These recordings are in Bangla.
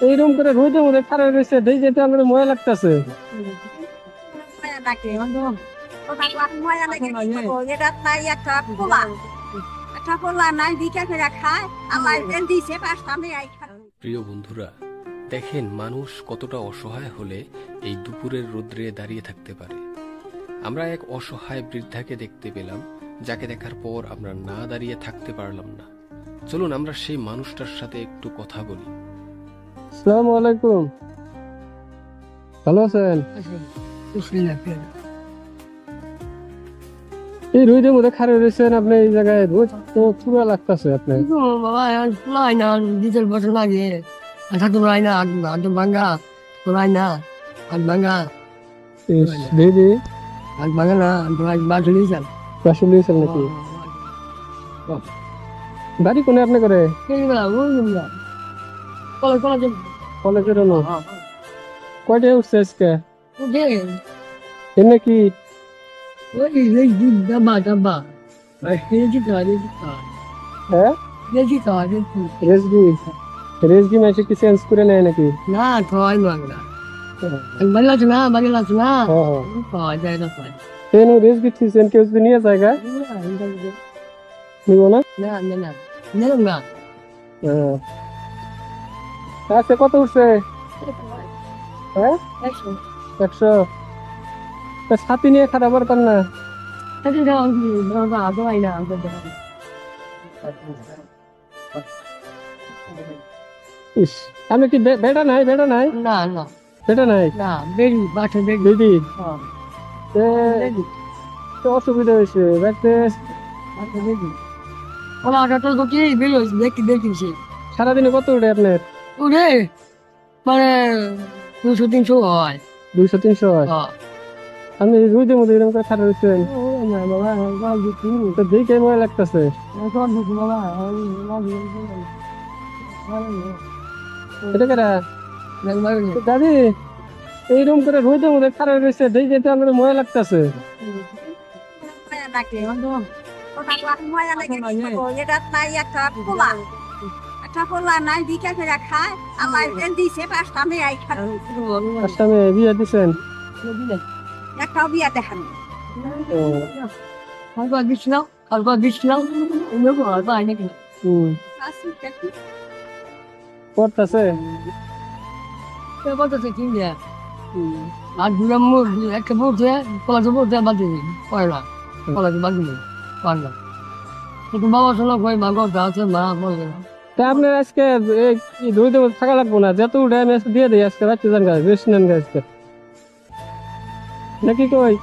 এইরকম করে রোদের মধ্যে খারাপ রয়েছে, দেখে যেতে আমার মজা লাগতেছে। প্রিয় বন্ধুরা, দেখেন মানুষ কতটা অসহায় হলে এই দুপুরের রোদ্রে দাঁড়িয়ে থাকতে পারে। আমরা এক অসহায় বৃদ্ধাকে দেখতে পেলাম, যাকে দেখার পর আমরা না দাঁড়িয়ে থাকতে পারলাম না। চলুন আমরা সেই মানুষটার সাথে একটু কথা বলি। আসসালামু আলাইকুম, ভালো আছেন? এই রোদের মধ্যে খারাপ রয়েছেন আপনি এই জায়গায়, রোজ তো চূড়া লাগতেছে আপনি। বাবা তোলাই না ডিজেল বছর লাগে আঠা তোলাই না আট ভাঙ্গা তোলাই না আট ভাঙ্গা দিদি আট ভাঙ্গা না তোলাই বাসু দিয়েছেন বাসন দিয়েছেন নাকি? বাড়ি কোনে আপনি করে? কলেজের হলো কয়টায় উঠছে আজকে? এমনি কি হ্যাঁ রেসগি মাসে কি চেঞ্জ করে নেয় নাকি? না থয় বাংলা বাংলা না বাংলা না কেন রেসগি দিচ্ছেন? কেউ যদি নিয়ে জায়গা নিব না? না না না না না আচ্ছা, কত উঠছে? হ্যাঁ 100। ছাতি নিয়ে খারাপ পারতাম না? ইস, আমি কি বেটা নাই? বেটা নাই? না না বেটা নাই? না বেরি বাসা বেরি দিদি বেরি তো অসুবিধা হয়েছে দেখতে। ওলা আটাটা তো কি বেরো দেখি দেখিছি সারাদিনে কত উঠে আপনার? ওরে মানে 200-300 হয় 200-300 হয়? আমি রোদের মধ্যে এরকম করে খারাপ হয়েছেন তো দেখে মজা লাগতেছে। এটা কারা? দাদি এইরকম করে রোদের মধ্যে খারাপ রয়েছে, দেখে যেতে আমার মজা লাগতেছে। বিয়ে দিচ্ছেন? একটাও বিয়া দেখান কালকে দিচ্ছিলাম পড়তেছে করতেছে কি দিয়ে আর দুটা একটা পড়ছে কলেজে পড়ছে বাদ দিবি পড়ে না কলেজে বাদ দিবি পার না কিন্তু বাবা শোনা কই মা কথা আছে মা বলবে না। তা আপনার আজকে এই রোদের মধ্যে থাকা লাগবো না, যত উঠে আমি আজকে দিয়ে দিই, আজকে রাখতে যান গাছ রেস্ট নেন আজকে নাকি কই?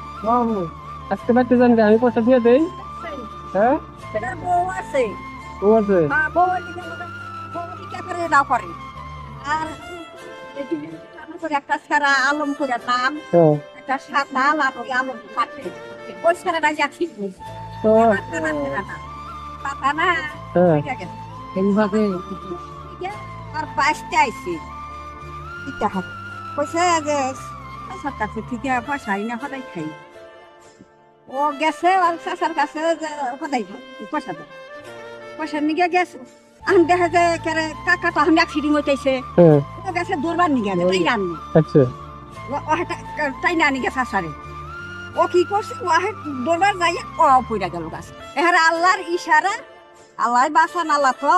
আজকে বাড়তে যান, আমি পয়সা দিয়ে দেই। হ্যাঁ বউ আছে ও আছে। আর একটা সারা আলম করে নাম হ্যাঁ একটা সাদা আলম থাকে ওই সারাটা যাচ্ছি পাতা না হ্যাঁ এইভাবে আর বাঁচতে আইসি পয়সা যে চাষার কাছে থেকে পয়সা না সদাই খাই ও গেছে আর চাষার কাছে সদাই পয়সা দেয় পয়সা নিয়ে গেছে আন দেখা যায় কেরে কাকাটা আমি অ্যাক্সিডেন্ট হইতেছে হ্যাঁ ও গেছে দৌড়বার নিয়ে গেছে তাই রান্নি আচ্ছা তাই না নিয়ে গেছে সারে ও কি করছে ও দৌড়বার যাই ও পইরা গেল গাছ এহারে আল্লাহর ইশারা আল্লাহ বাসান আল্লাহ তো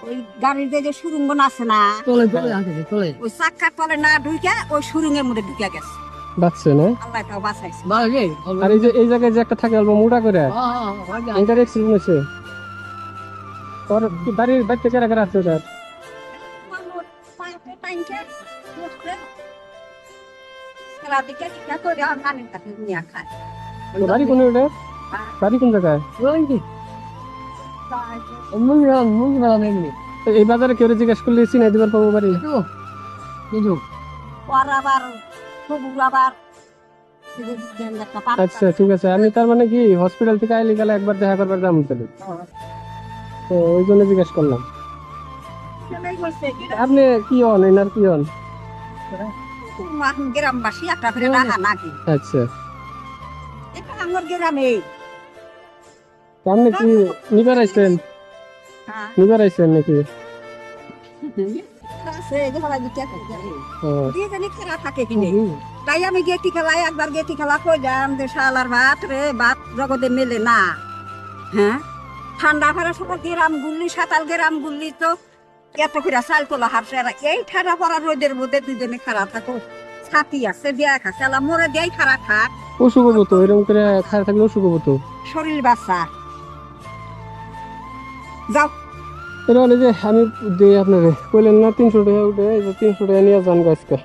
ওই গাড়ির যে সুরুঙ্গ আছে না চলে চলে আসে চলে ওই চাক্কার তলে না ঢুকে ওই সুরুঙ্গের মধ্যে ঢুকে গেছে বাঁচছে না? আল্লাহ তাও বাঁচাইছে বাজে আর এই জায়গায় যে একটা থাকে অল্প মোটা করে এটার অ্যাক্সিডেন্ট হয়েছে। ওর বাড়ির বাড়িতে কারা কারা আছে ওটার? বাড়ি কোন ওটা? বাড়ি কোন জায়গায়? এই বাজারে কেউ জিজ্ঞেস করলে চিনাই দিবার পাবো বাড়ি? আচ্ছা ঠিক আছে, আমি তার মানে কি হসপিটাল থেকে আইলে গেলে একবার দেখা করবার দাম তাহলে, তো ওই জন্য জিজ্ঞেস করলাম। আপনি কি হন? এনার কি হন? গ্রামবাসী একটা করে রাখা নাকি আচ্ছা এটা আমার গ্রামে আপনি কি নিবার আইছেন? নিবার আইছেন নাকি? আছে এই যে সবাই দিতে হ্যাঁ। দিয়ে জানি খারাপ থাকে কিনে তাই আমি গেটি খেলাই একবার গেটি খেলা কইলাম যে শালার ভাত রে ভাত জগতে মেলে না হ্যাঁ ঠান্ডা পড়া সব গ্রাম গুল্লি 27 গ্রাম গুল্লি তো এত করে চাল তোলা হারছে আর এই ঠান্ডা পড়া রোদের মধ্যে দুজনে খারাপ থাকো ছাতি আছে দেয়া খাচ্ছে আলা মোরে দেয় খারাপ থাক অসুখ হবো তো এরকম করে খারাপ থাকলে অসুখ হবো তো শরীর বাচ্চা যাও এটা হলে যে আমি দিই আপনাকে কইলেন না 300 টাকা উঠে 300 টাকা নিয়ে যান গাছকে